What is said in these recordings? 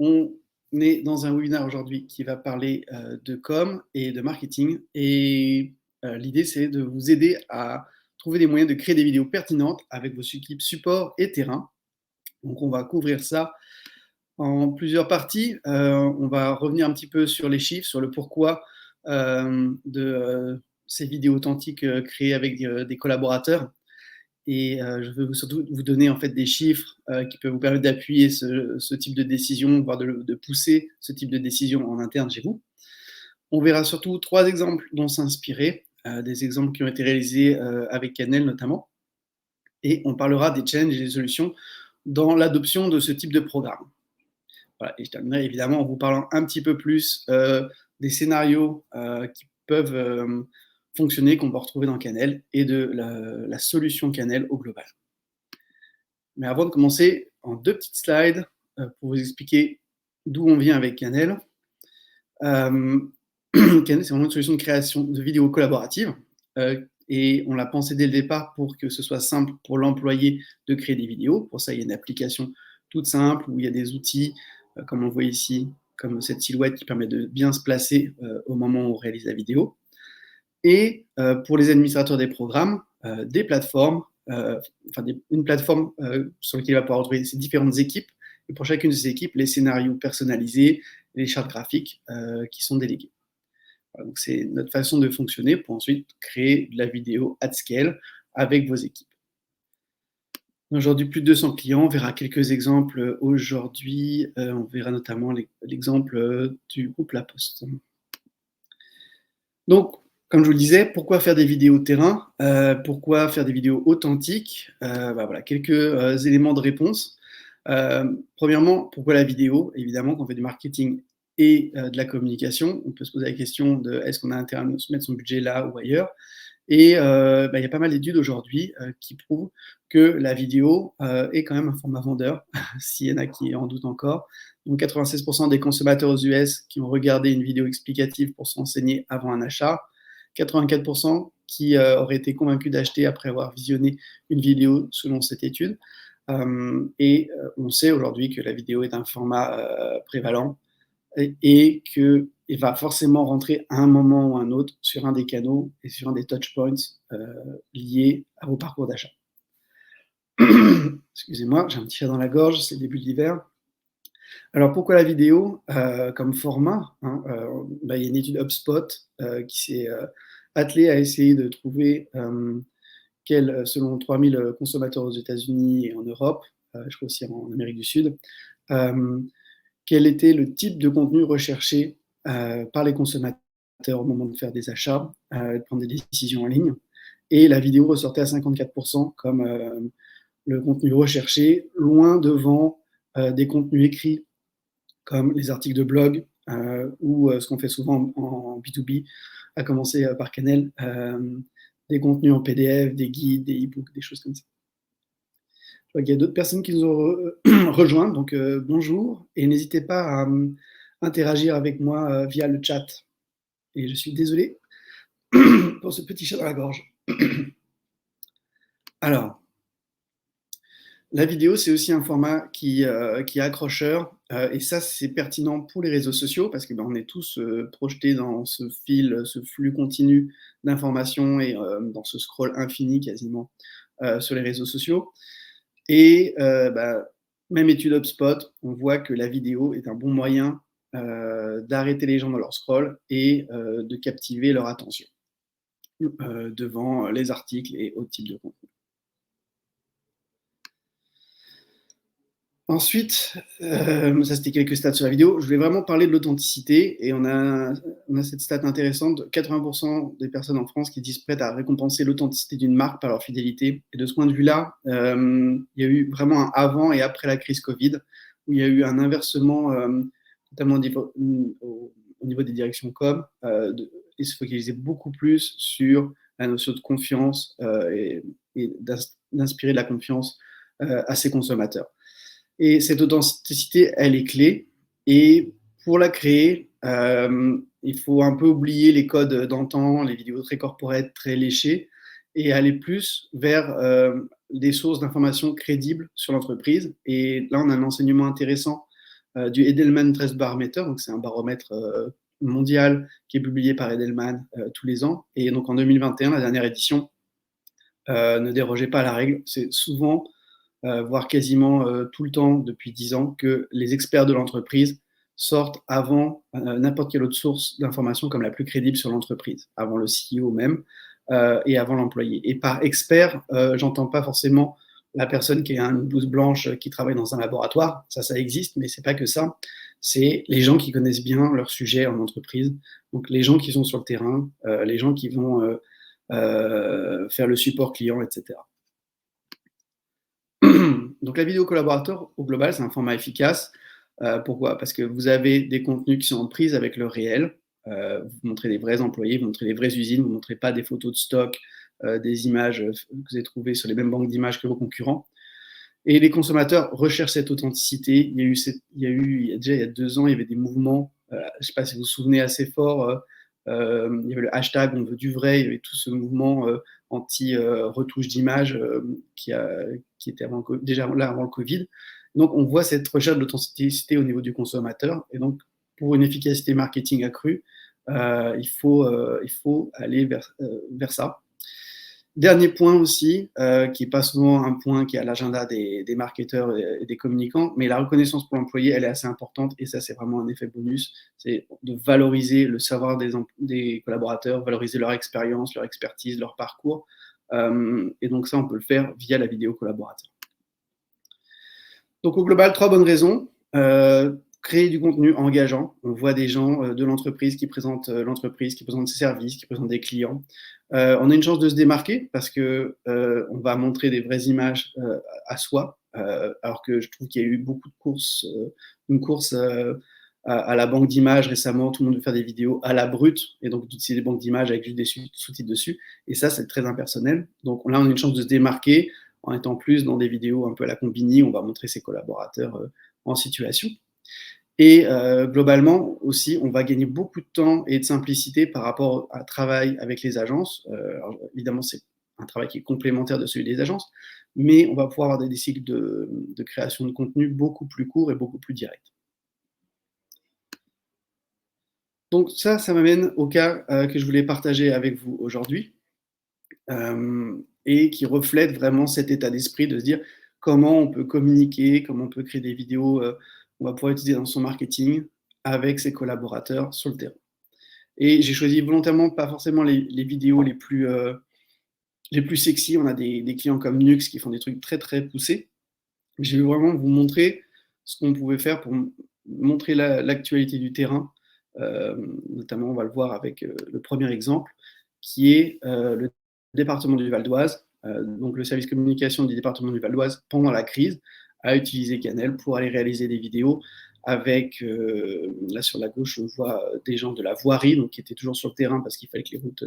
On est dans un webinaire aujourd'hui qui va parler de com et de marketing. Et l'idée, c'est de vous aider à trouver des moyens de créer des vidéos pertinentes avec vos équipes support et terrain. Donc, on va couvrir ça en plusieurs parties. On va revenir un petit peu sur les chiffres, sur le pourquoi de ces vidéos authentiques créées avec des collaborateurs. Et je veux surtout vous donner en fait des chiffres qui peuvent vous permettre d'appuyer ce type de décision, voire de pousser ce type de décision en interne chez vous. On verra surtout 3 exemples dont s'inspirer, des exemples qui ont été réalisés avec Canel notamment. Et on parlera des challenges et des solutions dans l'adoption de ce type de programme. Voilà, et je terminerai évidemment en vous parlant un petit peu plus des scénarios qui peuvent fonctionner, qu'on peut retrouver dans Canel, et de la solution Canel au global. Mais avant de commencer, en 2 petites slides pour vous expliquer d'où on vient avec Canel. Canel, c'est vraiment une solution de création de vidéos collaboratives et on l'a pensé dès le départ pour que ce soit simple pour l'employé de créer des vidéos. Pour ça, il y a une application toute simple où il y a des outils, comme on voit ici, comme cette silhouette qui permet de bien se placer au moment où on réalise la vidéo. Et pour les administrateurs des programmes, des plateformes, une plateforme sur laquelle il va pouvoir retrouver ces différentes équipes, et pour chacune de ces équipes, les scénarios personnalisés, les chartes graphiques qui sont délégués. Voilà, donc c'est notre façon de fonctionner pour ensuite créer de la vidéo at scale avec vos équipes. Aujourd'hui, plus de 200 clients, on verra quelques exemples aujourd'hui, on verra notamment l'exemple du groupe La Poste. Donc, comme je vous le disais, pourquoi faire des vidéos terrain? Pourquoi faire des vidéos authentiques? Voilà, quelques éléments de réponse. Premièrement, pourquoi la vidéo? Évidemment, quand on fait du marketing et de la communication, on peut se poser la question de est-ce qu'on a intérêt à mettre son budget là ou ailleurs? Et il y a pas mal d'études aujourd'hui qui prouvent que la vidéo est quand même un format vendeur, s'il y en a qui en doutent encore. Donc 96% des consommateurs aux US qui ont regardé une vidéo explicative pour se renseigner avant un achat, 84% qui auraient été convaincus d'acheter après avoir visionné une vidéo selon cette étude. On sait aujourd'hui que la vidéo est un format prévalent et qu'il va forcément rentrer à un moment ou à un autre sur un des canaux et sur un des touchpoints liés à vos parcours d'achat. Excusez-moi, j'ai un petit chat dans la gorge, c'est le début de l'hiver. Alors pourquoi la vidéo comme format, il y a une étude HubSpot qui s'est attelée à essayer de trouver selon 3000 consommateurs aux États-Unis et en Europe, je crois aussi en Amérique du Sud, quel était le type de contenu recherché par les consommateurs au moment de faire des achats, de prendre des décisions en ligne. Et la vidéo ressortait à 54% comme le contenu recherché, loin devant des contenus écrits comme les articles de blog ou ce qu'on fait souvent en B2B, à commencer par Canel, des contenus en PDF, des guides, des e-books, des choses comme ça. Je vois qu'il y a d'autres personnes qui nous ont rejoints, donc bonjour, et n'hésitez pas à interagir avec moi via le chat. Et je suis désolé pour ce petit chat dans la gorge. Alors, la vidéo, c'est aussi un format qui est accrocheur, et ça, c'est pertinent pour les réseaux sociaux, parce que on est tous projetés dans ce fil, ce flux continu d'informations et dans ce scroll infini quasiment sur les réseaux sociaux. Et même étude HubSpot, on voit que la vidéo est un bon moyen d'arrêter les gens dans leur scroll et de captiver leur attention devant les articles et autres types de contenus. Ensuite, ça c'était quelques stats sur la vidéo. Je voulais vraiment parler de l'authenticité et on a cette stat intéressante. 80% des personnes en France qui disent prêtes à récompenser l'authenticité d'une marque par leur fidélité. Et de ce point de vue-là, il y a eu vraiment un avant et après la crise Covid, où il y a eu un inversement, notamment au niveau des directions com, et se focaliser beaucoup plus sur la notion de confiance et d'inspirer de la confiance à ses consommateurs. Et cette authenticité, elle est clé. Et pour la créer, il faut un peu oublier les codes d'antan, les vidéos très corporate, très léchées, et aller plus vers des sources d'informations crédibles sur l'entreprise. Et là, on a un enseignement intéressant du Edelman Trust Barometer, donc c'est un baromètre mondial qui est publié par Edelman tous les ans. Et donc en 2021, la dernière édition ne dérogeait pas à la règle. C'est souvent, voire quasiment tout le temps depuis 10 ans, que les experts de l'entreprise sortent avant n'importe quelle autre source d'information comme la plus crédible sur l'entreprise, avant le CEO même et avant l'employé. Et par expert, j'entends pas forcément la personne qui a une blouse blanche qui travaille dans un laboratoire, ça existe, mais c'est pas que ça. C'est les gens qui connaissent bien leur sujet en entreprise, donc les gens qui sont sur le terrain, les gens qui vont faire le support client, etc. Donc la vidéo collaborateur, au global, c'est un format efficace. Pourquoi? Parce que vous avez des contenus qui sont en prise avec le réel. Vous montrez des vrais employés, vous montrez des vraies usines, vous ne montrez pas des photos de stock, des images que vous avez trouvées sur les mêmes banques d'images que vos concurrents. Et les consommateurs recherchent cette authenticité. Il y a 2 ans, il y avait des mouvements, je ne sais pas si vous vous souvenez, assez forts. Il y avait le hashtag On veut du vrai, il y avait tout ce mouvement anti-retouche d'image qui était déjà là avant le Covid. Donc on voit cette recherche d'authenticité au niveau du consommateur. Et donc pour une efficacité marketing accrue, il faut aller vers ça. Dernier point aussi, qui n'est pas souvent un point qui est à l'agenda des marketeurs et des communicants, mais la reconnaissance pour l'employé, elle est assez importante et ça, c'est vraiment un effet bonus. C'est de valoriser le savoir des collaborateurs, valoriser leur expérience, leur expertise, leur parcours. Et donc ça, on peut le faire via la vidéo collaborateur. Donc au global, 3 bonnes raisons. Créer du contenu engageant. On voit des gens de l'entreprise qui présentent l'entreprise, qui présentent ses services, qui présentent des clients. On a une chance de se démarquer parce que on va montrer des vraies images à soi, alors que je trouve qu'il y a eu beaucoup de courses, une course à la banque d'images récemment, tout le monde veut faire des vidéos à la brute, et donc d'utiliser des banques d'images avec juste des sous-titres dessus, et ça c'est très impersonnel. Donc là on a une chance de se démarquer en étant plus dans des vidéos un peu à la Combini, on va montrer ses collaborateurs en situation. Et globalement aussi, on va gagner beaucoup de temps et de simplicité par rapport à travail avec les agences. Alors, évidemment, c'est un travail qui est complémentaire de celui des agences, mais on va pouvoir avoir des cycles de création de contenu beaucoup plus courts et beaucoup plus directs. Donc ça m'amène au cas que je voulais partager avec vous aujourd'hui et qui reflète vraiment cet état d'esprit de se dire comment on peut communiquer, comment on peut créer des vidéos on va pouvoir utiliser dans son marketing avec ses collaborateurs sur le terrain. Et j'ai choisi volontairement pas forcément les vidéos les plus sexy. On a des clients comme Nux qui font des trucs très très poussés. J'ai voulu vraiment vous montrer ce qu'on pouvait faire pour montrer l'actualité du terrain. Notamment, on va le voir avec le premier exemple, qui est le département du Val d'Oise. Donc le service communication du département du Val d'Oise pendant la crise a utilisé Canel pour aller réaliser des vidéos avec, là sur la gauche, on voit des gens de la voirie, donc qui étaient toujours sur le terrain parce qu'il fallait que les routes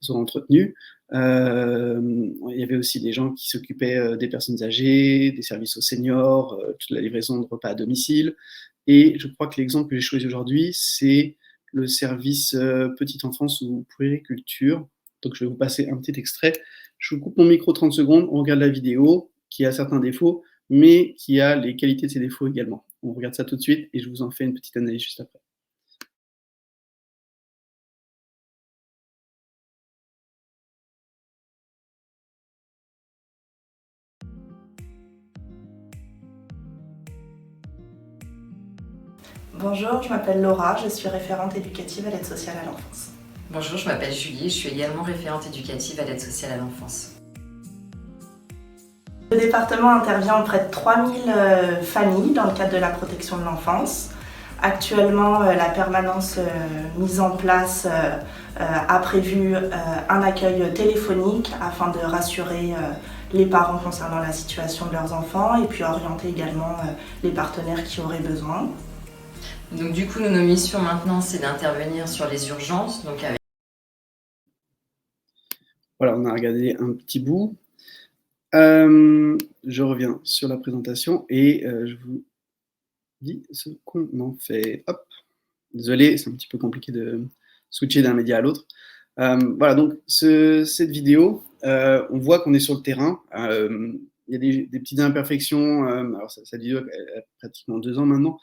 soient entretenues. Il y avait aussi des gens qui s'occupaient des personnes âgées, des services aux seniors, toute la livraison de repas à domicile. Et je crois que l'exemple que j'ai choisi aujourd'hui, c'est le service petite enfance ou puériculture. Donc je vais vous passer un petit extrait. Je vous coupe mon micro 30 secondes, on regarde la vidéo qui a certains défauts, mais qui a les qualités de ses défauts également. On regarde ça tout de suite et je vous en fais une petite analyse juste après. Bonjour, je m'appelle Laura, je suis référente éducative à l'aide sociale à l'enfance. Bonjour, je m'appelle Julie, je suis également référente éducative à l'aide sociale à l'enfance. Le département intervient auprès de 3000 familles dans le cadre de la protection de l'enfance. Actuellement, la permanence mise en place a prévu un accueil téléphonique afin de rassurer les parents concernant la situation de leurs enfants et puis orienter également les partenaires qui auraient besoin. Donc du coup, nos missions maintenant, c'est d'intervenir sur les urgences. Donc avec... Voilà, on a regardé un petit bout. Je reviens sur la présentation et je vous dis ce qu'on en fait. Hop, désolé, c'est un petit peu compliqué de switcher d'un média à l'autre. Voilà, donc cette vidéo, on voit qu'on est sur le terrain. Il y a des petites imperfections. Alors cette vidéo a pratiquement 2 ans maintenant.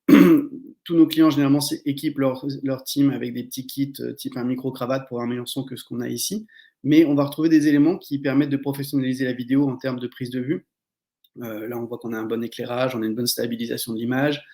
tous nos clients, généralement, équipent leur team avec des petits kits type un micro-cravate pour un meilleur son que ce qu'on a ici. Mais on va retrouver des éléments qui permettent de professionnaliser la vidéo en termes de prise de vue. Là, on voit qu'on a un bon éclairage, on a une bonne stabilisation de l'image.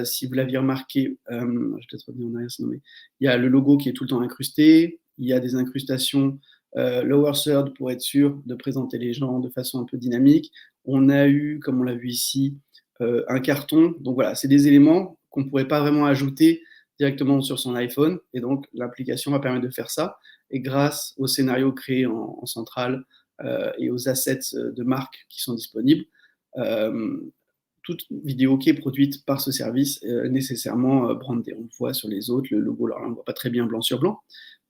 Si vous l'aviez remarqué, je vais peut-être revenir en arrière, sinon, mais il y a le logo qui est tout le temps incrusté. Il y a des incrustations lower third pour être sûr de présenter les gens de façon un peu dynamique. On a eu, comme on l'a vu ici, un carton. Donc voilà, c'est des éléments qu'on ne pourrait pas vraiment ajouter directement sur son iPhone. Et donc, l'application va permettre de faire ça. Et grâce au scénario créé en centrale et aux assets de marque qui sont disponibles, toute vidéo qui est produite par ce service est nécessairement brandée. On le voit sur les autres, le logo, là, on ne le voit pas très bien blanc sur blanc.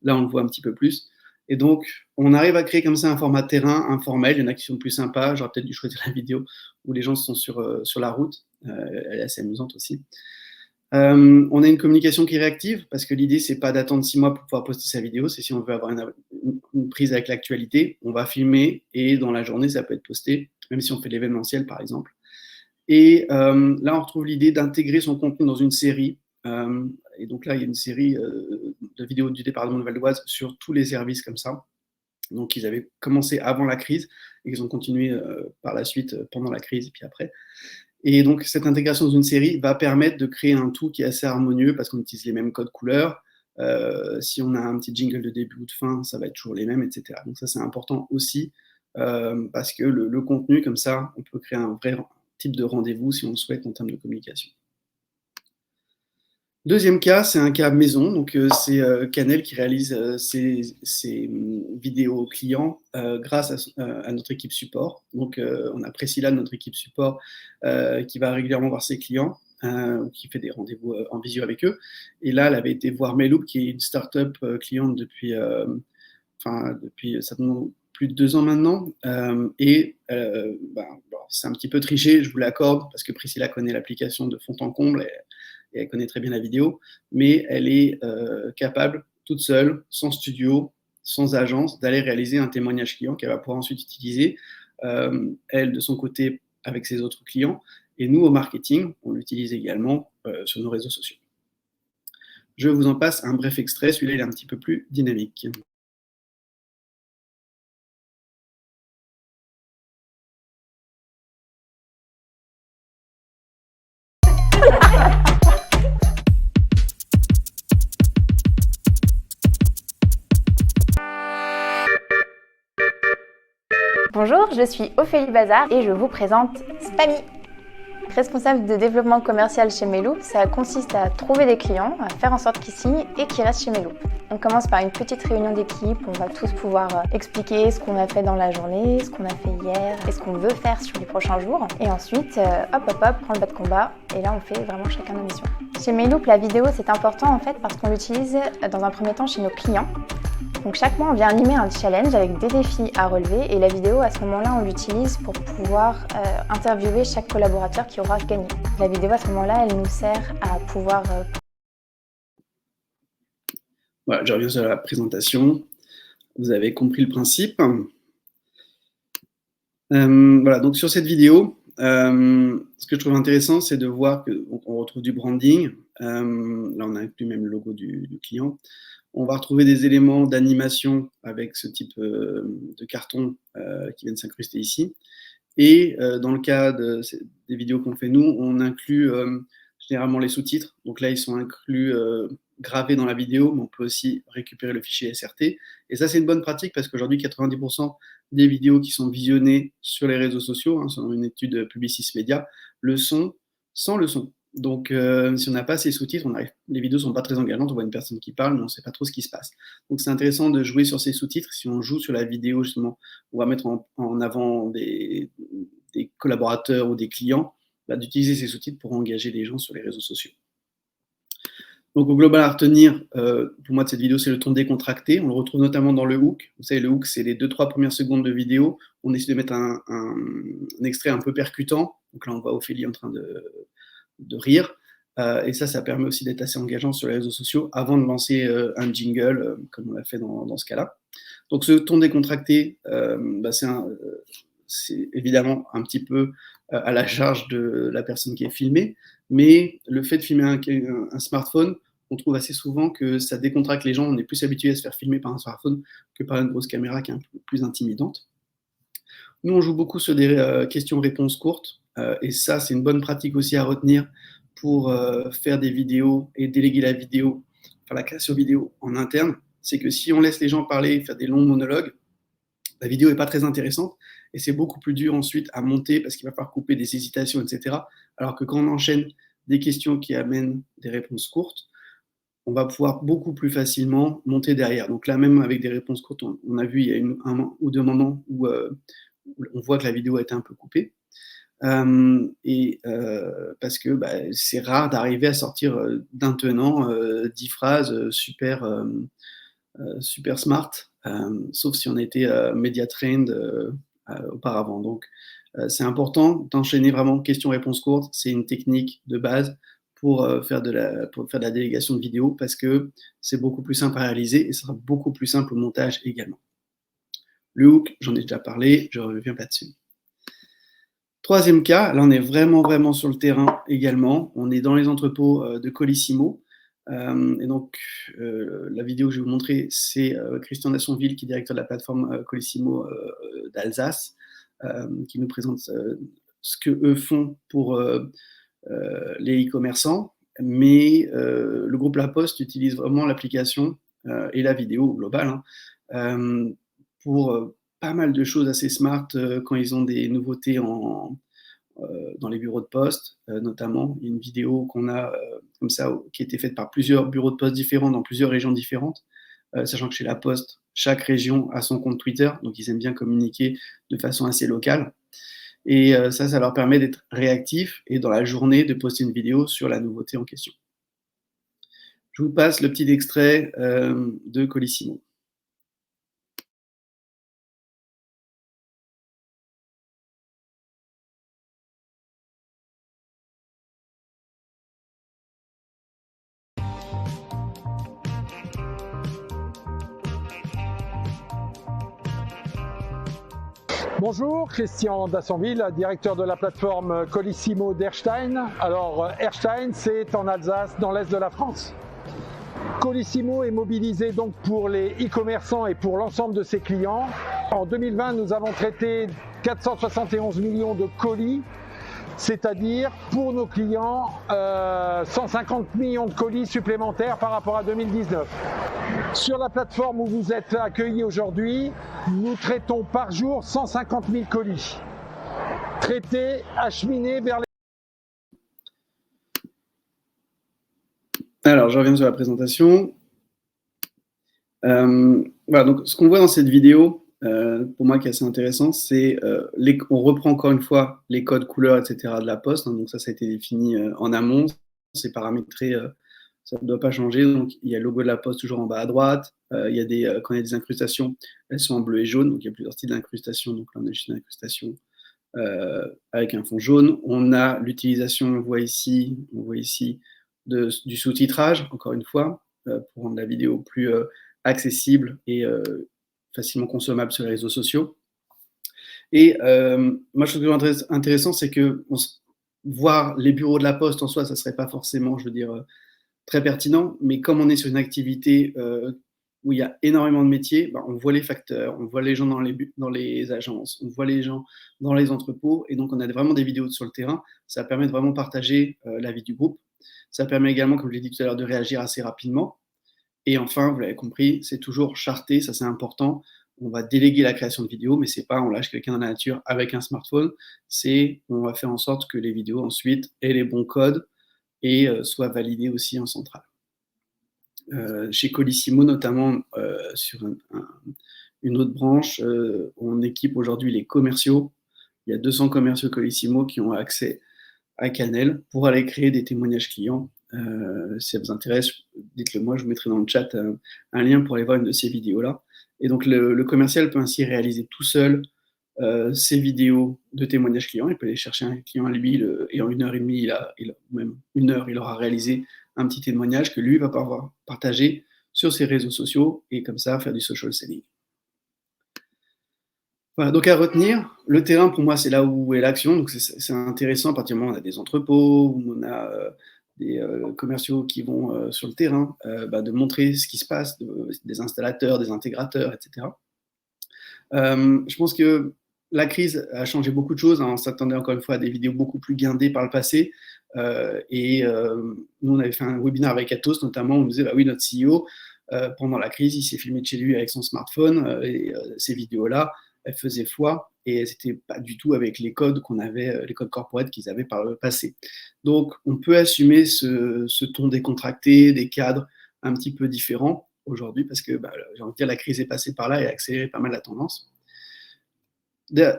Là, on le voit un petit peu plus. Et donc, on arrive à créer comme ça un format terrain informel. Il y en a qui sont plus sympas. J'aurais peut-être dû choisir la vidéo où les gens sont sur la route. Elle est assez amusante aussi. On a une communication qui est réactive parce que l'idée, c'est pas d'attendre 6 mois pour pouvoir poster sa vidéo. C'est si on veut avoir une prise avec l'actualité, on va filmer et dans la journée, ça peut être posté, même si on fait de l'événementiel, par exemple. Et là, on retrouve l'idée d'intégrer son contenu dans une série. Et donc là, il y a une série de vidéos du département de Val-d'Oise sur tous les services comme ça. Donc, ils avaient commencé avant la crise et ils ont continué par la suite pendant la crise et puis après. Et donc, cette intégration dans une série va permettre de créer un tout qui est assez harmonieux parce qu'on utilise les mêmes codes couleurs. Si on a un petit jingle de début ou de fin, ça va être toujours les mêmes, etc. Donc ça, c'est important aussi parce que le contenu, comme ça, on peut créer un vrai type de rendez-vous si on le souhaite en termes de communication. Deuxième cas, c'est un cas maison. Donc, c'est Canel qui réalise ses vidéos clients grâce à notre équipe support. Donc, on a Priscilla, notre équipe support, qui va régulièrement voir ses clients, qui fait des rendez-vous en visio avec eux. Et là, elle avait été voir Meloop, qui est une start-up cliente depuis certainement plus de 2 ans maintenant. C'est un petit peu triché, je vous l'accorde, parce que Priscilla connaît l'application de fond en comble. Et elle connaît très bien la vidéo, mais elle est capable, toute seule, sans studio, sans agence, d'aller réaliser un témoignage client qu'elle va pouvoir ensuite utiliser, elle, de son côté, avec ses autres clients, et nous, au marketing, on l'utilise également sur nos réseaux sociaux. Je vous en passe un bref extrait, celui-là, il est un petit peu plus dynamique. Bonjour, je suis Ophélie Bazar et je vous présente Spammy. Responsable de développement commercial chez Meloop, ça consiste à trouver des clients, à faire en sorte qu'ils signent et qu'ils restent chez Meloop. On commence par une petite réunion d'équipe, on va tous pouvoir expliquer ce qu'on a fait dans la journée, ce qu'on a fait hier et ce qu'on veut faire sur les prochains jours. Et ensuite, prend le bas de combat et là on fait vraiment chacun nos missions. Chez Meloop, la vidéo c'est important en fait parce qu'on l'utilise dans un premier temps chez nos clients. Donc chaque mois, on vient animer un challenge avec des défis à relever et la vidéo, à ce moment-là, on l'utilise pour pouvoir interviewer chaque collaborateur qui aura gagné. La vidéo, à ce moment-là, elle nous sert à pouvoir... Voilà, je reviens sur la présentation. Vous avez compris le principe. Voilà, donc sur cette vidéo, ce que je trouve intéressant, c'est de voir qu'on retrouve du branding. Là, on a inclus même le logo du client. On va retrouver des éléments d'animation avec ce type de carton qui viennent s'incruster ici. Et dans le cas des vidéos qu'on fait nous, on inclut généralement les sous-titres. Donc là, ils sont inclus gravés dans la vidéo, mais on peut aussi récupérer le fichier SRT. Et ça, c'est une bonne pratique parce qu'aujourd'hui, 90% des vidéos qui sont visionnées sur les réseaux sociaux, selon une étude Publicis Media, le sont sans le son. Donc, si on n'a pas ces sous-titres, les vidéos ne sont pas très engageantes, on voit une personne qui parle, mais on ne sait pas trop ce qui se passe. Donc, c'est intéressant de jouer sur ces sous-titres. Si on joue sur la vidéo, justement, on va mettre en avant des collaborateurs ou des clients, d'utiliser ces sous-titres pour engager les gens sur les réseaux sociaux. Donc, au global, à retenir, pour moi, de cette vidéo, c'est le ton décontracté. On le retrouve notamment dans le hook. Vous savez, le hook, c'est les 2-3 premières secondes de vidéo. On essaie de mettre un extrait un peu percutant. Donc là, on voit Ophélie en train de rire. Et ça permet aussi d'être assez engageant sur les réseaux sociaux avant de lancer un jingle, comme on l'a fait dans ce cas-là. Donc ce ton décontracté, c'est évidemment un petit peu à la charge de la personne qui est filmée, mais le fait de filmer un smartphone, on trouve assez souvent que ça décontracte les gens. On est plus habitué à se faire filmer par un smartphone que par une grosse caméra qui est un peu plus intimidante. Nous, on joue beaucoup sur des questions-réponses courtes, et ça, c'est une bonne pratique aussi à retenir pour faire des vidéos et déléguer la vidéo, enfin la création vidéo en interne. C'est que si on laisse les gens parler, faire des longs monologues, la vidéo n'est pas très intéressante et c'est beaucoup plus dur ensuite à monter parce qu'il va falloir couper des hésitations, etc. Alors que quand on enchaîne des questions qui amènent des réponses courtes, on va pouvoir beaucoup plus facilement monter derrière. Donc là, même avec des réponses courtes, on a vu il y a un ou deux moments où on voit que la vidéo a été un peu coupée. Parce que c'est rare d'arriver à sortir d'un tenant 10 phrases super smart, sauf si on a été media trained auparavant. Donc, c'est important d'enchaîner vraiment questions-réponses courtes. C'est une technique de base pour faire de la délégation de vidéo parce que c'est beaucoup plus simple à réaliser et ce sera beaucoup plus simple au montage également. Le hook, j'en ai déjà parlé, je ne reviens pas dessus. Troisième cas, là on est vraiment sur le terrain également. On est dans les entrepôts de Colissimo. Et donc, la vidéo que je vais vous montrer, c'est Christian Nassonville, qui est directeur de la plateforme Colissimo d'Alsace, qui nous présente ce qu'eux font pour les e-commerçants. Mais le groupe La Poste utilise vraiment l'application et la vidéo globale pour pas mal de choses assez smart quand ils ont des nouveautés dans les bureaux de poste, notamment. Il y a une vidéo qu'on a comme ça, qui a été faite par plusieurs bureaux de poste différents dans plusieurs régions différentes, sachant que chez La Poste, chaque région a son compte Twitter, donc ils aiment bien communiquer de façon assez locale. Et ça leur permet d'être réactifs et dans la journée de poster une vidéo sur la nouveauté en question. Je vous passe le petit extrait de Colissimo. Bonjour, Christian Dassonville, directeur de la plateforme Colissimo d'Erstein. Alors, Erstein, c'est en Alsace, dans l'est de la France. Colissimo est mobilisé donc pour les e-commerçants et pour l'ensemble de ses clients. En 2020, nous avons traité 471 millions de colis, c'est-à-dire pour nos clients 150 millions de colis supplémentaires par rapport à 2019. Sur la plateforme où vous êtes accueillis aujourd'hui, nous traitons par jour 150 000 colis, traités, acheminés vers les... Alors, je reviens sur la présentation. Voilà, donc ce qu'on voit dans cette vidéo, pour moi qui est assez intéressant, c'est on reprend encore une fois les codes couleurs, etc. de la Poste. Donc ça a été défini en amont, c'est paramétré, ça ne doit pas changer. Donc il y a le logo de la Poste toujours en bas à droite. Quand il y a des incrustations, elles sont en bleu et jaune. Donc il y a plusieurs styles d'incrustation. Donc là on a juste une incrustation avec un fond jaune. On a l'utilisation, on voit ici du sous-titrage, encore une fois, pour rendre la vidéo plus accessible et facilement consommable sur les réseaux sociaux. Et moi, je trouve que intéressant, c'est que voir les bureaux de la Poste en soi, ça ne serait pas forcément, je veux dire, très pertinent, mais comme on est sur une activité où il y a énormément de métiers, on voit les facteurs, on voit les gens dans les agences, on voit les gens dans les entrepôts, et donc on a vraiment des vidéos sur le terrain. Ça permet de vraiment partager la vie du groupe. Ça permet également, comme je l'ai dit tout à l'heure, de réagir assez rapidement. Et enfin, vous l'avez compris, c'est toujours charté, ça c'est important. On va déléguer la création de vidéos, mais c'est pas on lâche quelqu'un dans la nature avec un smartphone, c'est on va faire en sorte que les vidéos ensuite aient les bons codes et soient validées aussi en centrale. Chez Colissimo, notamment sur une autre branche, on équipe aujourd'hui les commerciaux. Il y a 200 commerciaux Colissimo qui ont accès à Canel pour aller créer des témoignages clients. Si ça vous intéresse, dites-le moi, je vous mettrai dans le chat un lien pour aller voir une de ces vidéos-là. Et donc le commercial peut ainsi réaliser tout seul ces vidéos de témoignages clients. Il peut aller chercher un client à lui et en 1h30, même 1 heure, il aura réalisé un petit témoignage que lui va pouvoir partager sur ses réseaux sociaux et comme ça faire du social selling. Voilà, donc à retenir, le terrain pour moi c'est là où est l'action, donc c'est intéressant à partir du moment où on a des entrepôts, où on a des commerciaux qui vont sur le terrain, de montrer ce qui se passe, des installateurs, des intégrateurs, etc. Je pense que la crise a changé beaucoup de choses, hein. On s'attendait encore une fois à des vidéos beaucoup plus guindées par le passé, nous on avait fait un webinaire avec Atos notamment, où on nous disait bah oui, notre CEO pendant la crise il s'est filmé de chez lui avec son smartphone, ces vidéos-là elles faisaient foi et c'était pas du tout avec les codes qu'on avait, les codes corporate qu'ils avaient par le passé. Donc on peut assumer ce ton décontracté, des cadres un petit peu différents aujourd'hui parce que j'ai envie de dire la crise est passée par là et a accéléré pas mal la tendance.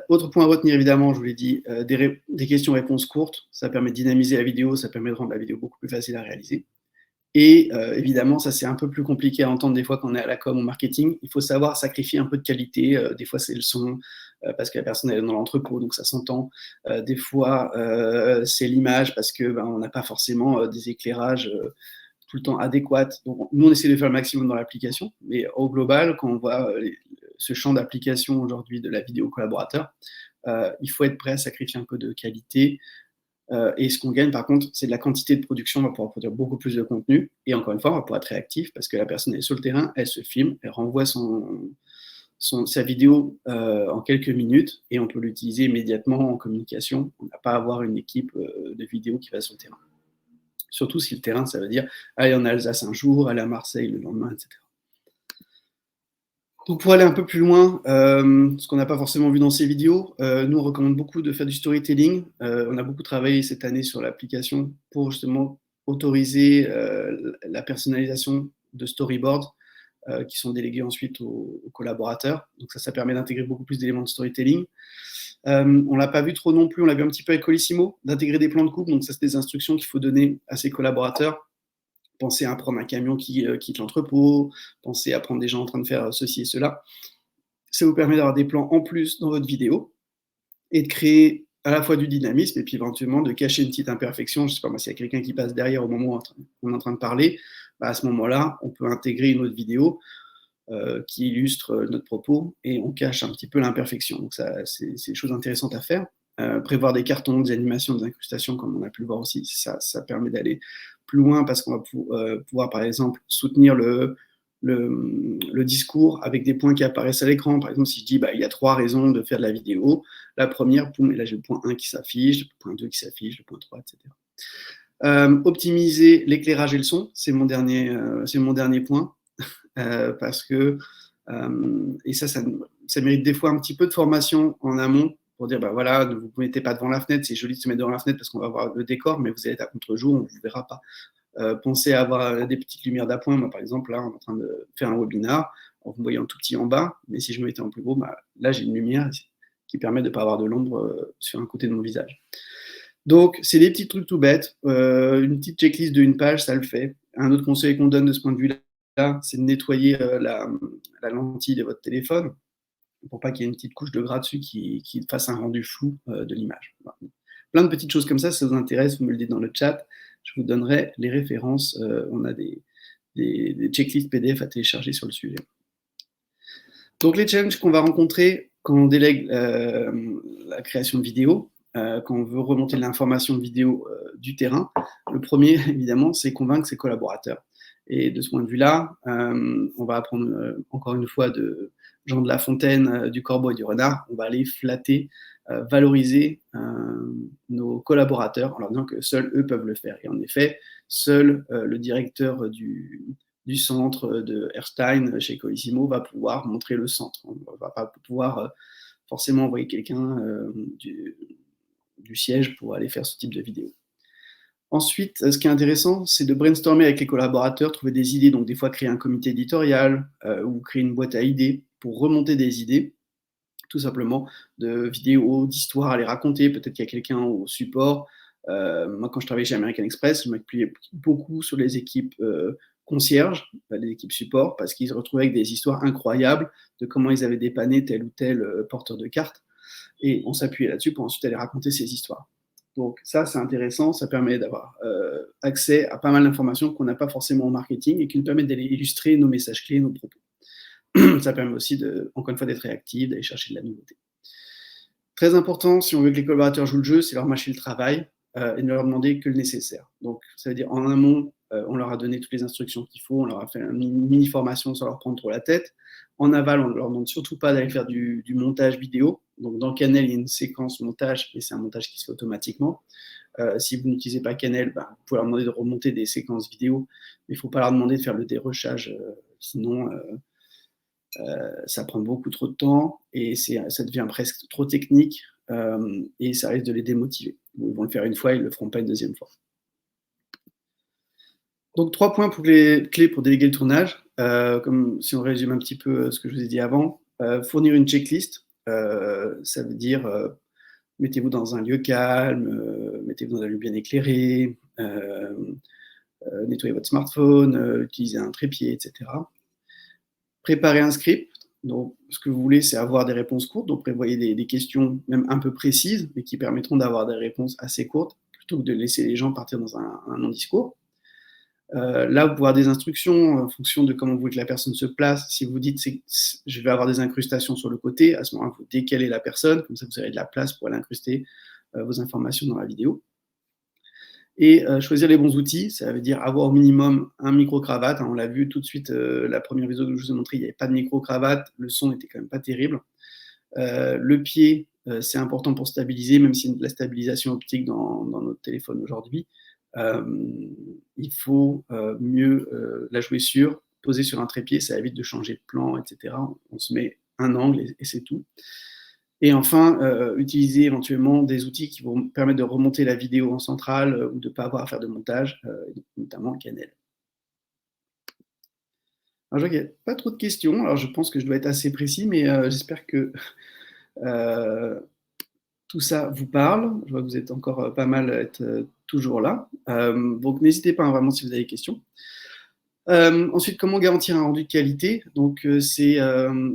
Autre point à retenir, évidemment, je vous l'ai dit, des questions-réponses courtes, ça permet de dynamiser la vidéo, ça permet de rendre la vidéo beaucoup plus facile à réaliser. Et évidemment, ça c'est un peu plus compliqué à entendre des fois quand on est à la com ou marketing, il faut savoir sacrifier un peu de qualité, des fois c'est le son, parce que la personne elle est dans l'entrepôt, donc ça s'entend, des fois c'est l'image, parce qu'on n'a pas forcément des éclairages tout le temps adéquats. Donc nous on essaie de faire le maximum dans l'application, mais au global, quand on voit ce champ d'application aujourd'hui de la vidéo collaborateur, il faut être prêt à sacrifier un peu de qualité. Et ce qu'on gagne par contre, c'est de la quantité de production, on va pouvoir produire beaucoup plus de contenu, et encore une fois, on va pouvoir être réactif, parce que la personne est sur le terrain, elle se filme, elle renvoie sa vidéo en quelques minutes, et on peut l'utiliser immédiatement en communication, on n'a pas à avoir une équipe de vidéo qui va sur le terrain. Surtout si le terrain, ça veut dire aller en Alsace un jour, aller à Marseille le lendemain, etc. Donc pour aller un peu plus loin, ce qu'on n'a pas forcément vu dans ces vidéos, nous on recommande beaucoup de faire du storytelling. On a beaucoup travaillé cette année sur l'application pour justement autoriser la personnalisation de storyboards qui sont délégués ensuite aux collaborateurs. Donc ça permet d'intégrer beaucoup plus d'éléments de storytelling. On ne l'a pas vu trop non plus, on l'a vu un petit peu avec Colissimo, d'intégrer des plans de coupe. Donc ça c'est des instructions qu'il faut donner à ses collaborateurs. Pensez à prendre un camion qui quitte l'entrepôt, pensez à prendre des gens en train de faire ceci et cela. Ça vous permet d'avoir des plans en plus dans votre vidéo et de créer à la fois du dynamisme et puis éventuellement de cacher une petite imperfection. Je ne sais pas moi, s'il y a quelqu'un qui passe derrière au moment où on est en train de parler, à ce moment-là, on peut intégrer une autre vidéo qui illustre notre propos et on cache un petit peu l'imperfection. Donc ça, c'est des choses intéressantes à faire. Prévoir des cartons, des animations, des incrustations, comme on a pu le voir aussi, ça permet d'aller plus loin parce qu'on va pouvoir, par exemple, soutenir le discours avec des points qui apparaissent à l'écran. Par exemple, si je dis il y a 3 raisons de faire de la vidéo, la première, poum, et là j'ai le point 1 qui s'affiche, le point 2 qui s'affiche, le point 3, etc. Optimiser l'éclairage et le son, c'est mon dernier point, parce que, et ça mérite des fois un petit peu de formation en amont, pour dire, voilà, ne vous mettez pas devant la fenêtre, c'est joli de se mettre devant la fenêtre parce qu'on va voir le décor, mais vous allez être à contre-jour, on ne vous verra pas. Pensez à avoir des petites lumières d'appoint. Moi, par exemple, là, on est en train de faire un webinar, vous me voyez en tout petit en bas, mais si je me mettais en plus gros, là, j'ai une lumière qui permet de ne pas avoir de l'ombre sur un côté de mon visage. Donc, c'est des petits trucs tout bêtes. Une petite checklist de 1 page, ça le fait. Un autre conseil qu'on donne de ce point de vue-là, c'est de nettoyer la lentille de votre téléphone, pour pas qu'il y ait une petite couche de gras dessus qui fasse un rendu flou de l'image. Voilà. Plein de petites choses comme ça, si ça vous intéresse, vous me le dites dans le chat, je vous donnerai les références. On a des checklists PDF à télécharger sur le sujet. Donc les challenges qu'on va rencontrer quand on délègue la création de vidéos, quand on veut remonter de l'information de vidéo du terrain, le premier, évidemment, c'est convaincre ses collaborateurs. Et de ce point de vue-là, on va apprendre encore une fois de Jean de La Fontaine, du Corbeau et du Renard. On va aller flatter, valoriser nos collaborateurs en leur disant que seuls eux peuvent le faire. Et en effet, seul le directeur du centre de Erstein chez Colissimo va pouvoir montrer le centre. On ne va pas pouvoir forcément envoyer quelqu'un du siège pour aller faire ce type de vidéo. Ensuite, ce qui est intéressant, c'est de brainstormer avec les collaborateurs, trouver des idées, donc des fois créer un comité éditorial ou créer une boîte à idées pour remonter des idées, tout simplement, de vidéos, d'histoires à les raconter. Peut-être qu'il y a quelqu'un au support. Moi, quand je travaillais chez American Express, je m'appuyais beaucoup sur les équipes concierges, les équipes support, parce qu'ils se retrouvaient avec des histoires incroyables de comment ils avaient dépanné tel ou tel porteur de carte. Et on s'appuyait là-dessus pour ensuite aller raconter ces histoires. Donc ça, c'est intéressant, ça permet d'avoir accès à pas mal d'informations qu'on n'a pas forcément en marketing et qui nous permettent d'aller illustrer nos messages clés, nos propos. Ça permet aussi, encore une fois, d'être réactif, d'aller chercher de la nouveauté. Très important, si on veut que les collaborateurs jouent le jeu, c'est leur mâcher le travail et ne leur demander que le nécessaire. Donc, ça veut dire en amont, on leur a donné toutes les instructions qu'il faut, on leur a fait une mini-formation sans leur prendre trop la tête. En aval, on ne leur demande surtout pas d'aller faire du montage vidéo. Donc, dans Canel, il y a une séquence montage, et c'est un montage qui se fait automatiquement. Si vous n'utilisez pas Canel, vous pouvez leur demander de remonter des séquences vidéo, mais il ne faut pas leur demander de faire le dérochage, sinon ça prend beaucoup trop de temps et ça devient presque trop technique et ça risque de les démotiver. Ils vont le faire une fois, ils ne le feront pas une deuxième fois. Donc 3 points clés pour déléguer le tournage, comme si on résume un petit peu ce que je vous ai dit avant. Fournir une checklist, ça veut dire mettez-vous dans un lieu calme, mettez-vous dans un lieu bien éclairé, nettoyez votre smartphone, utilisez un trépied, etc. Préparez un script. Donc, ce que vous voulez, c'est avoir des réponses courtes. Donc, prévoyez des questions même un peu précises, mais qui permettront d'avoir des réponses assez courtes, plutôt que de laisser les gens partir dans un non-discours. Là, vous pouvez avoir des instructions en fonction de comment vous voulez que la personne se place. Si vous dites je vais avoir des incrustations sur le côté, à ce moment-là, vous décalez la personne, comme ça vous avez de la place pour aller incruster vos informations dans la vidéo. Et choisir les bons outils, ça veut dire avoir au minimum un micro-cravate. On l'a vu tout de suite, la première vidéo que je vous ai montrée, il n'y avait pas de micro-cravate, le son n'était quand même pas terrible. Le pied, c'est important pour stabiliser, même si la stabilisation optique dans notre téléphone aujourd'hui, il faut mieux la jouer poser sur un trépied, ça évite de changer de plan, etc. On se met un angle et c'est tout. Et enfin, utiliser éventuellement des outils qui vont permettre de remonter la vidéo en centrale ou de ne pas avoir à faire de montage, notamment Canel. Alors, je vois qu'il n'y a pas trop de questions. Alors, je pense que je dois être assez précis, mais j'espère que tout ça vous parle. Je vois que vous êtes encore pas mal à être toujours là. Donc, n'hésitez pas vraiment si vous avez des questions. Ensuite, comment garantir un rendu de qualité? Donc, c'est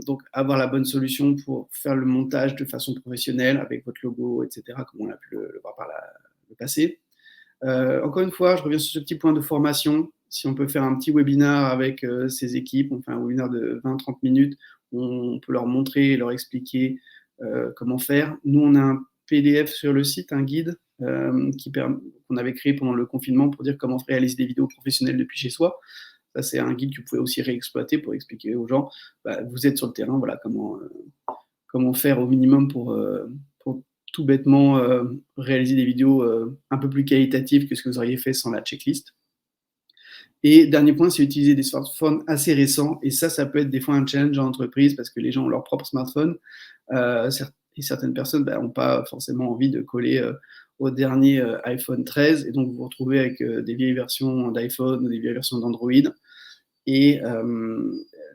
donc avoir la bonne solution pour faire le montage de façon professionnelle avec votre logo, etc., comme on a pu le voir par le passé. Encore une fois, je reviens sur ce petit point de formation. Si on peut faire un petit webinar avec ces équipes, on fait un webinar de 20-30 minutes, on peut leur montrer et leur expliquer comment faire. Nous, on a un PDF sur le site, un guide qu'on avait créé pendant le confinement pour dire comment réaliser des vidéos professionnelles depuis chez soi. Ça, c'est un guide que vous pouvez aussi réexploiter pour expliquer aux gens, vous êtes sur le terrain, voilà comment faire au minimum pour tout bêtement réaliser des vidéos un peu plus qualitatives que ce que vous auriez fait sans la checklist. Et dernier point, c'est utiliser des smartphones assez récents. Et ça peut être des fois un challenge en entreprise parce que les gens ont leur propre smartphone. Et certaines personnes n'ont pas forcément envie de coller au dernier iPhone 13. Et donc, vous vous retrouvez avec des vieilles versions d'iPhone ou des vieilles versions d'Android. Et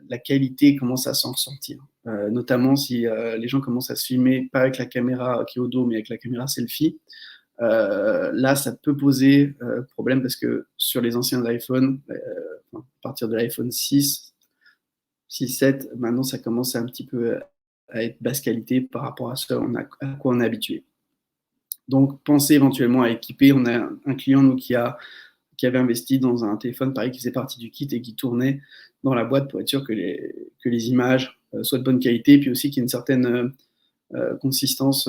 la qualité commence à s'en ressentir. Notamment si les gens commencent à se filmer, pas avec la caméra qui est au dos, mais avec la caméra selfie. Là, ça peut poser problème parce que sur les anciens iPhones, à partir de l'iPhone 6, 7, maintenant ça commence un petit peu à être basse qualité par rapport à à quoi on est habitué. Donc, pensez éventuellement à équiper. On a un client nous qui avait investi dans un téléphone pareil qui faisait partie du kit et qui tournait dans la boîte pour être sûr que les images soient de bonne qualité, puis aussi qu'il y ait une certaine consistance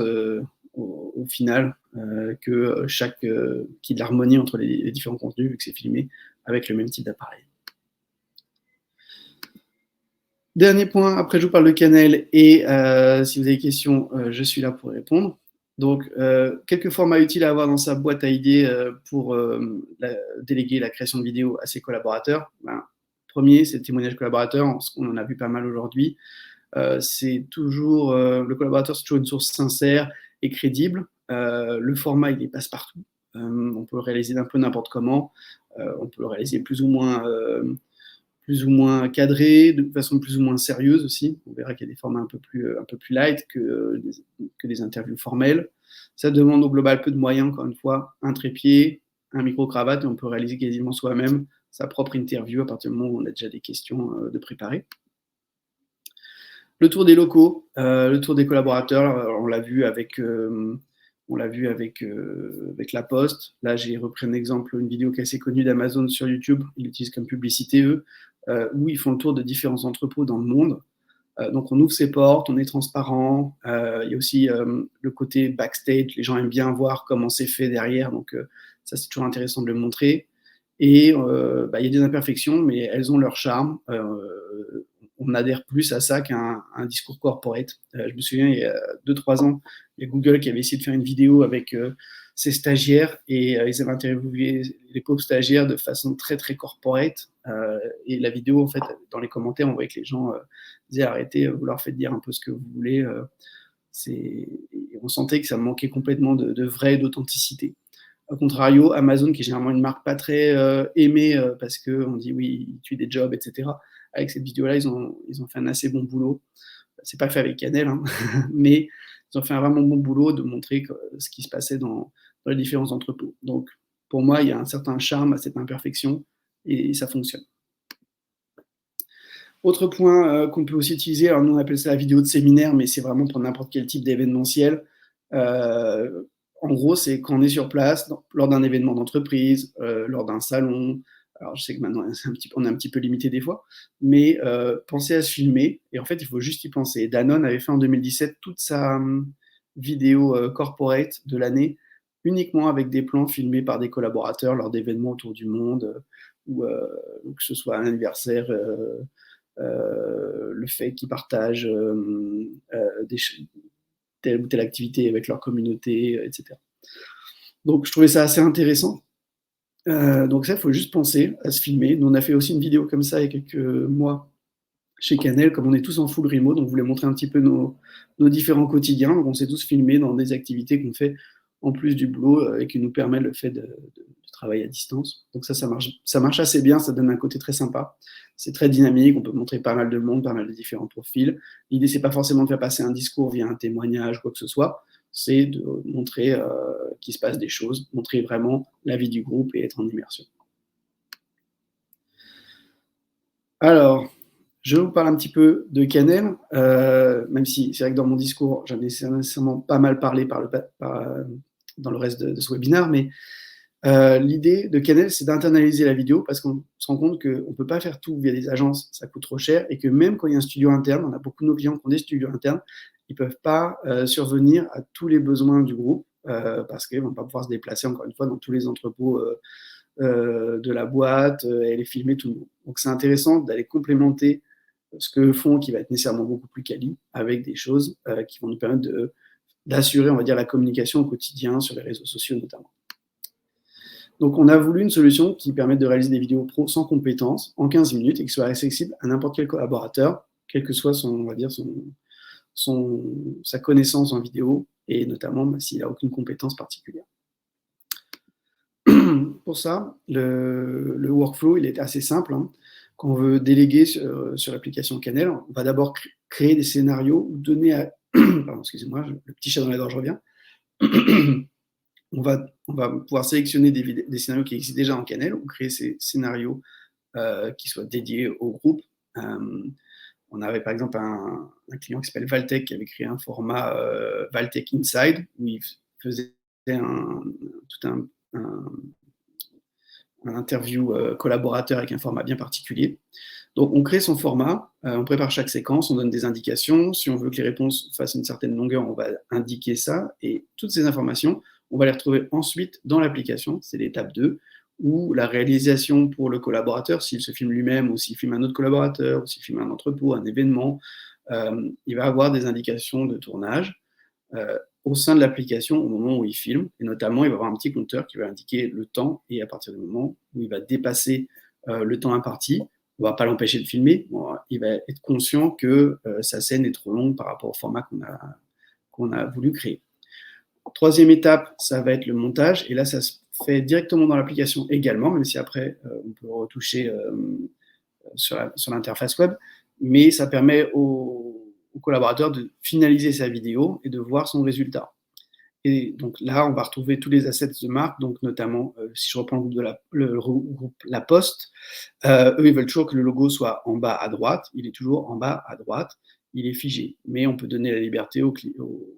au final, que qu'il y ait de l'harmonie entre les différents contenus, vu que c'est filmé avec le même type d'appareil. Dernier point, après je vous parle de Canel, et si vous avez des questions, je suis là pour répondre. Donc, quelques formats utiles à avoir dans sa boîte à idées pour déléguer la création de vidéos à ses collaborateurs. Premier, c'est le témoignage collaborateur, on en a vu pas mal aujourd'hui. C'est toujours, le collaborateur, c'est toujours une source sincère et crédible. Le format, il est passe-partout. On peut le réaliser d'un peu n'importe comment. On peut le réaliser plus ou moins cadré, de façon plus ou moins sérieuse aussi. On verra qu'il y a des formats un peu plus light que des interviews formelles. Ça demande au global peu de moyens, encore une fois, un trépied, un micro-cravate, et on peut réaliser quasiment soi-même sa propre interview à partir du moment où on a déjà des questions de préparer. Le tour des locaux, le tour des collaborateurs, on l'a vu avec La Poste. Là, j'ai repris un exemple, une vidéo qui est assez connue d'Amazon sur YouTube. Ils l'utilisent comme publicité, eux, où ils font le tour de différents entrepôts dans le monde. Donc on ouvre ses portes, on est transparent. Il y a aussi le côté backstage, les gens aiment bien voir comment c'est fait derrière, donc ça c'est toujours intéressant de le montrer. Et il y a des imperfections, mais elles ont leur charme. On adhère plus à ça qu'à un discours corporate. Je me souviens, il y a 2-3 ans, il y a Google qui avait essayé de faire une vidéo avec ses stagiaires, et ils avaient interviewé les pauvres stagiaires de façon très très corporate. Et la vidéo, en fait, dans les commentaires, on voyait que les gens disaient arrêtez, vous leur faites dire un peu ce que vous voulez. On sentait que ça manquait complètement de vrai, d'authenticité. A contrario, Amazon, qui est généralement une marque pas très aimée parce qu'on dit oui, ils tuent des jobs, etc. Avec cette vidéo-là, ils ont fait un assez bon boulot. C'est pas fait avec Canel, hein, mais ils ont fait un vraiment bon boulot de montrer ce qui se passait dans les différents entrepôts. Donc, pour moi, il y a un certain charme à cette imperfection et ça fonctionne. Autre point qu'on peut aussi utiliser, alors nous on appelle ça la vidéo de séminaire, mais c'est vraiment pour n'importe quel type d'événementiel. En gros, c'est quand on est sur place, lors d'un événement d'entreprise, lors d'un salon. Alors, je sais que maintenant, on est un petit peu limité des fois, mais pensez à se filmer. Et en fait, il faut juste y penser. Danone avait fait en 2017 toute sa vidéo corporate de l'année, uniquement avec des plans filmés par des collaborateurs lors d'événements autour du monde, ou que ce soit un anniversaire, le fait qu'ils partagent telle ou telle activité avec leur communauté, etc. Donc, je trouvais ça assez intéressant. Donc ça, il faut juste penser à se filmer. Nous, on a fait aussi une vidéo comme ça il y a quelques mois chez Canel, comme on est tous en full remote, donc on voulait montrer un petit peu nos différents quotidiens. Donc on s'est tous filmés dans des activités qu'on fait en plus du boulot et qui nous permet le fait de travailler à distance. Donc ça marche assez bien, ça donne un côté très sympa. C'est très dynamique, on peut montrer pas mal de monde, pas mal de différents profils. L'idée, c'est pas forcément de faire passer un discours via un témoignage, quoi que ce soit, c'est de montrer qu'il se passe des choses, montrer vraiment la vie du groupe et être en immersion. Alors, je vous parle un petit peu de Canel, même si c'est vrai que dans mon discours, j'en ai nécessairement pas mal parlé dans le reste de ce webinaire, mais l'idée de Canel, c'est d'internaliser la vidéo parce qu'on se rend compte qu'on ne peut pas faire tout via des agences, ça coûte trop cher, et que même quand il y a un studio interne, on a beaucoup de nos clients qui ont des studios internes, ils ne peuvent pas survenir à tous les besoins du groupe parce qu'ils ne vont pas pouvoir se déplacer, encore une fois, dans tous les entrepôts de la boîte et les filmer tout le monde. Donc c'est intéressant d'aller complémenter ce que font, qui va être nécessairement beaucoup plus quali, avec des choses qui vont nous permettre d'assurer, on va dire, la communication au quotidien sur les réseaux sociaux notamment. Donc on a voulu une solution qui permette de réaliser des vidéos pro sans compétences en 15 minutes et qui soit accessible à n'importe quel collaborateur, quel que soit son, on va dire, sa connaissance en vidéo, et notamment s'il n'a aucune compétence particulière. Pour ça, le workflow, il est assez simple. Hein. Quand on veut déléguer sur l'application Canel, on va d'abord créer des scénarios ou donner à... Pardon, excusez-moi, le petit chat dans la gorge revient. On va pouvoir sélectionner des scénarios qui existent déjà en Canel ou créer ces scénarios qui soient dédiés au groupe. On avait par exemple un client qui s'appelle Valtech qui avait créé un format Valtech Inside où il faisait tout un interview collaborateur avec un format bien particulier. Donc on crée son format, on prépare chaque séquence, on donne des indications. Si on veut que les réponses fassent une certaine longueur, on va indiquer ça. Et toutes ces informations, on va les retrouver ensuite dans l'application, c'est l'étape 2, où la réalisation pour le collaborateur, s'il se filme lui-même ou s'il filme un autre collaborateur, ou s'il filme un entrepôt, un événement, il va avoir des indications de tournage au sein de l'application au moment où il filme. Et notamment, il va avoir un petit compteur qui va indiquer le temps, et à partir du moment où il va dépasser le temps imparti, on ne va pas l'empêcher de filmer, il va être conscient que sa scène est trop longue par rapport au format qu'on a voulu créer. Troisième étape, ça va être le montage, et là, ça se fait directement dans l'application également, même si après, on peut retoucher sur l'interface web, mais ça permet au collaborateur de finaliser sa vidéo et de voir son résultat. Et donc là, on va retrouver tous les assets de marque, donc notamment, si je reprends le groupe La Poste, eux, ils veulent toujours que le logo soit en bas à droite, il est toujours en bas à droite, il est figé, mais on peut donner la liberté aux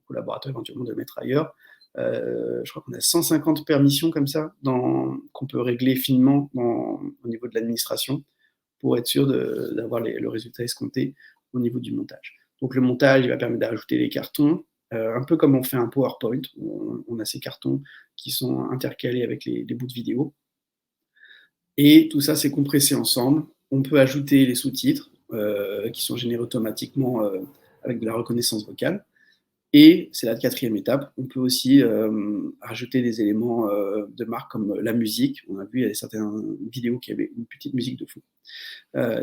collaborateurs éventuellement de le mettre ailleurs. Je crois qu'on a 150 permissions comme ça qu'on peut régler finement au niveau de l'administration pour être sûr d'avoir le résultat escompté au niveau du montage. Donc le montage, il va permettre d'ajouter des cartons, un peu comme on fait un PowerPoint. On a ces cartons qui sont intercalés avec les bouts de vidéo. Et tout ça, c'est compressé ensemble. On peut ajouter les sous-titres qui sont générés automatiquement avec de la reconnaissance vocale. Et c'est la 4e étape. On peut aussi rajouter des éléments de marque comme la musique. On a vu, il y a certaines vidéos qui avaient une petite musique de fond.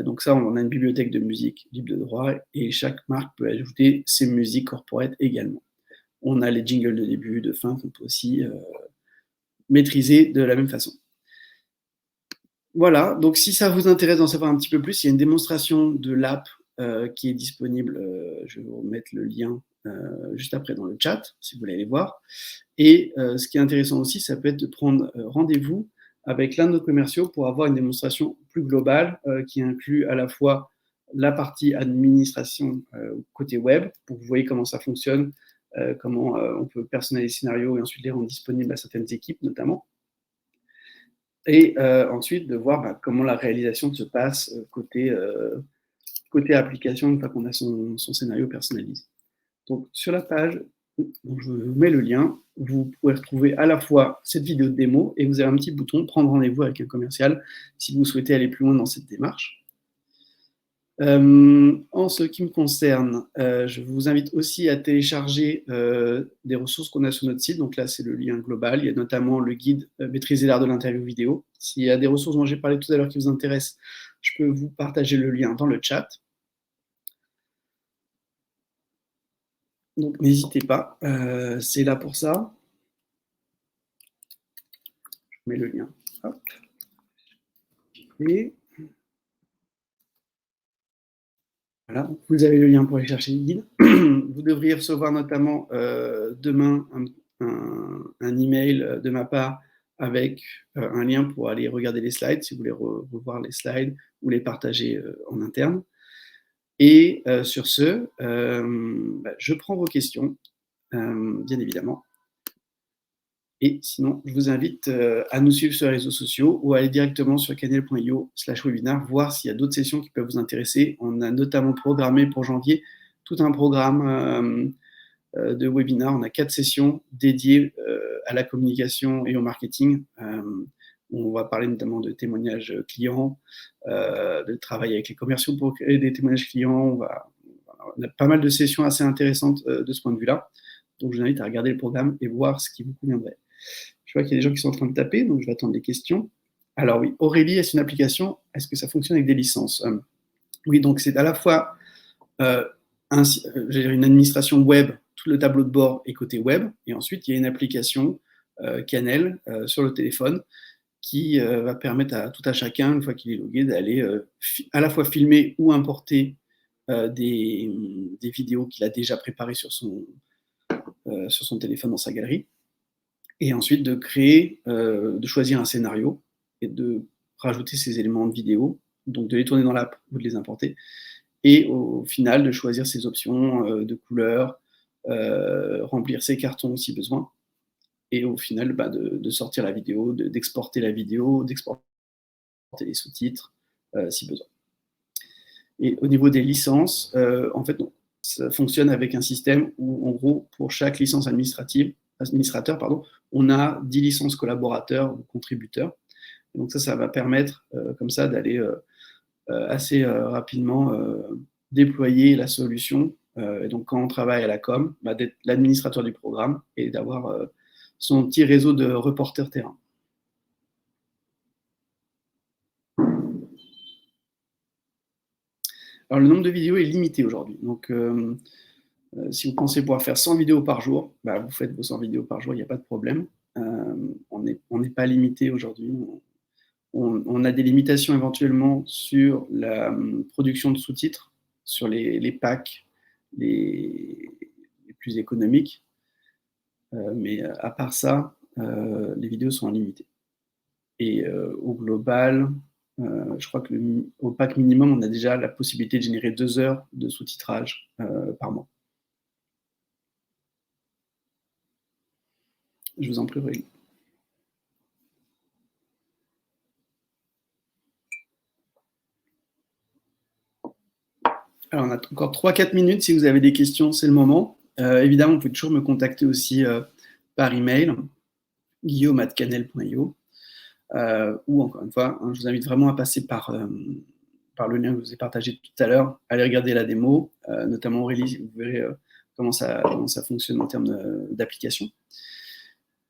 Donc ça, on a une bibliothèque de musique libre de droit et chaque marque peut ajouter ses musiques corporate également. On a les jingles de début, de fin qu'on peut aussi maîtriser de la même façon. Voilà, donc si ça vous intéresse d'en savoir un petit peu plus, il y a une démonstration de l'app qui est disponible. Je vais vous remettre le lien juste après dans le chat, si vous voulez aller voir. Et ce qui est intéressant aussi, ça peut être de prendre rendez-vous avec l'un de nos commerciaux pour avoir une démonstration plus globale qui inclut à la fois la partie administration côté web, pour que vous voyez comment ça fonctionne, comment on peut personnaliser les scénarios et ensuite les rendre disponibles à certaines équipes notamment. Et ensuite de voir comment la réalisation se passe côté application une fois qu'on a son scénario personnalisé. Donc sur la page, donc je vous mets le lien, vous pouvez retrouver à la fois cette vidéo de démo et vous avez un petit bouton prendre rendez-vous avec un commercial si vous souhaitez aller plus loin dans cette démarche. En ce qui me concerne, je vous invite aussi à télécharger des ressources qu'on a sur notre site. Donc là, c'est le lien global. Il y a notamment le guide Maîtriser l'art de l'interview vidéo. S'il y a des ressources dont j'ai parlé tout à l'heure qui vous intéressent, je peux vous partager le lien dans le chat. Donc n'hésitez pas, c'est là pour ça. Je mets le lien. Hop. Et voilà, vous avez le lien pour aller chercher le guide. Vous devriez recevoir notamment demain un email de ma part avec un lien pour aller regarder les slides, si vous voulez revoir les slides ou les partager en interne. Et sur ce, je prends vos questions, bien évidemment. Et sinon, je vous invite à nous suivre sur les réseaux sociaux ou à aller directement sur canel.io/webinar, voir s'il y a d'autres sessions qui peuvent vous intéresser. On a notamment programmé pour janvier tout un programme de webinaires. On a 4 sessions dédiées à la communication et au marketing. On va parler notamment de témoignages clients, de travail avec les commerciaux pour créer des témoignages clients. On a pas mal de sessions assez intéressantes de ce point de vue-là. Donc, je vous invite à regarder le programme et voir ce qui vous conviendrait. Je vois qu'il y a des gens qui sont en train de taper, donc je vais attendre des questions. Alors oui, Aurélie, est-ce une application? Est-ce que ça fonctionne avec des licences? Oui, donc c'est à la fois une administration web, tout le tableau de bord est côté web, et ensuite il y a une application Canel sur le téléphone qui va permettre à tout à chacun, une fois qu'il est logué, d'aller à la fois filmer ou importer des vidéos qu'il a déjà préparées sur son téléphone dans sa galerie, et ensuite de créer, de choisir un scénario et de rajouter ces éléments de vidéo, donc de les tourner dans l'app ou de les importer, et au final de choisir ses options de couleurs, remplir ses cartons si besoin, et au final de sortir la vidéo, d'exporter la vidéo, d'exporter les sous-titres si besoin. Et au niveau des licences, en fait, ça fonctionne avec un système où, en gros, pour chaque licence administrateur, on a 10 licences collaborateurs ou contributeurs. Et donc ça va permettre comme ça d'aller assez rapidement déployer la solution. Et donc quand on travaille à la com, d'être l'administrateur du programme et d'avoir son petit réseau de reporters terrain. Alors le nombre de vidéos est limité aujourd'hui. Donc si vous pensez pouvoir faire 100 vidéos par jour, vous faites vos 100 vidéos par jour, il n'y a pas de problème. On n'est pas limité aujourd'hui. On a des limitations éventuellement sur la production de sous-titres, sur les packs les plus économiques. Mais à part ça, les vidéos sont illimitées. Et au global, je crois qu'au pack minimum, on a déjà la possibilité de générer 2 heures de sous-titrage par mois. Je vous en prie, Aurélie. Alors, on a encore 3-4 minutes. Si vous avez des questions, c'est le moment. Évidemment, vous pouvez toujours me contacter aussi par email, guillaume@canel.io, ou encore une fois, je vous invite vraiment à passer par le lien que je vous ai partagé tout à l'heure. Allez regarder la démo, notamment Aurélie, vous verrez comment ça fonctionne en termes d'application.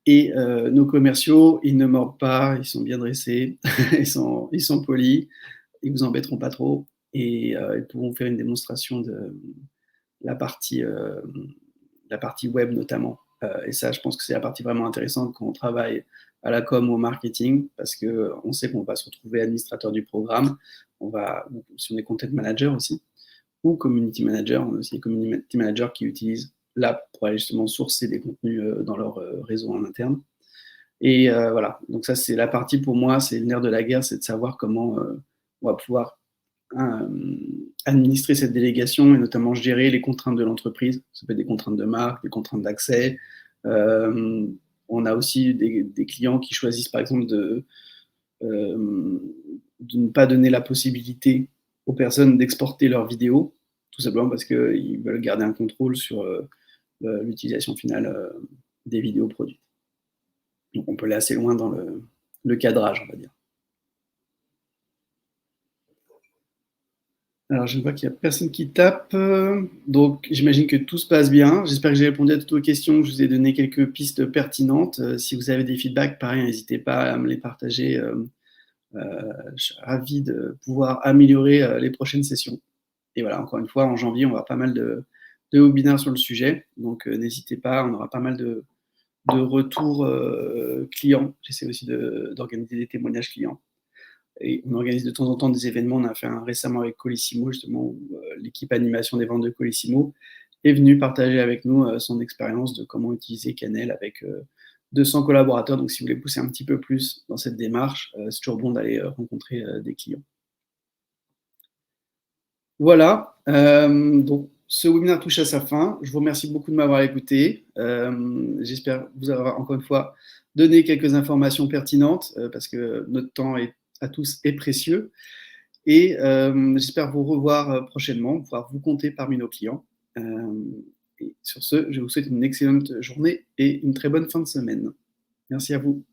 Et nos commerciaux, ils ne mordent pas, ils sont bien dressés, ils sont polis, ils vous embêteront pas trop, et ils pourront faire une démonstration de la partie web notamment. Et ça, je pense que c'est la partie vraiment intéressante quand on travaille à la com ou au marketing, parce qu'on sait qu'on va se retrouver administrateur du programme, si on est content manager aussi, ou community manager, on a aussi des community managers qui utilisent l'app pour aller justement sourcer des contenus dans leur réseau en interne. Et voilà, donc ça c'est la partie pour moi, c'est le nerf de la guerre, c'est de savoir comment on va pouvoir administrer cette délégation et notamment gérer les contraintes de l'entreprise. Ça peut être des contraintes de marque, des contraintes d'accès. On a aussi des clients qui choisissent par exemple de ne pas donner la possibilité aux personnes d'exporter leurs vidéos, tout simplement parce qu'ils veulent garder un contrôle sur l'utilisation finale des vidéos produites. Donc on peut aller assez loin dans le cadrage, on va dire. Alors, je vois qu'il n'y a personne qui tape, donc j'imagine que tout se passe bien. J'espère que j'ai répondu à toutes vos questions, que je vous ai donné quelques pistes pertinentes. Si vous avez des feedbacks, pareil, n'hésitez pas à me les partager. Je suis ravi de pouvoir améliorer les prochaines sessions. Et voilà, encore une fois, en janvier, on va avoir pas mal de webinaires sur le sujet, donc n'hésitez pas, on aura pas mal de retours clients. J'essaie aussi d'organiser des témoignages clients. Et on organise de temps en temps des événements. On a fait un récemment avec Colissimo, justement, où l'équipe animation des ventes de Colissimo est venue partager avec nous son expérience de comment utiliser Canel avec 200 collaborateurs. Donc, si vous voulez pousser un petit peu plus dans cette démarche, c'est toujours bon d'aller rencontrer des clients. Voilà. Donc, ce webinaire touche à sa fin. Je vous remercie beaucoup de m'avoir écouté. J'espère vous avoir encore une fois donné quelques informations pertinentes parce que notre temps à tous est précieux. Et j'espère vous revoir prochainement, pouvoir vous compter parmi nos clients. Et sur ce, je vous souhaite une excellente journée et une très bonne fin de semaine. Merci à vous.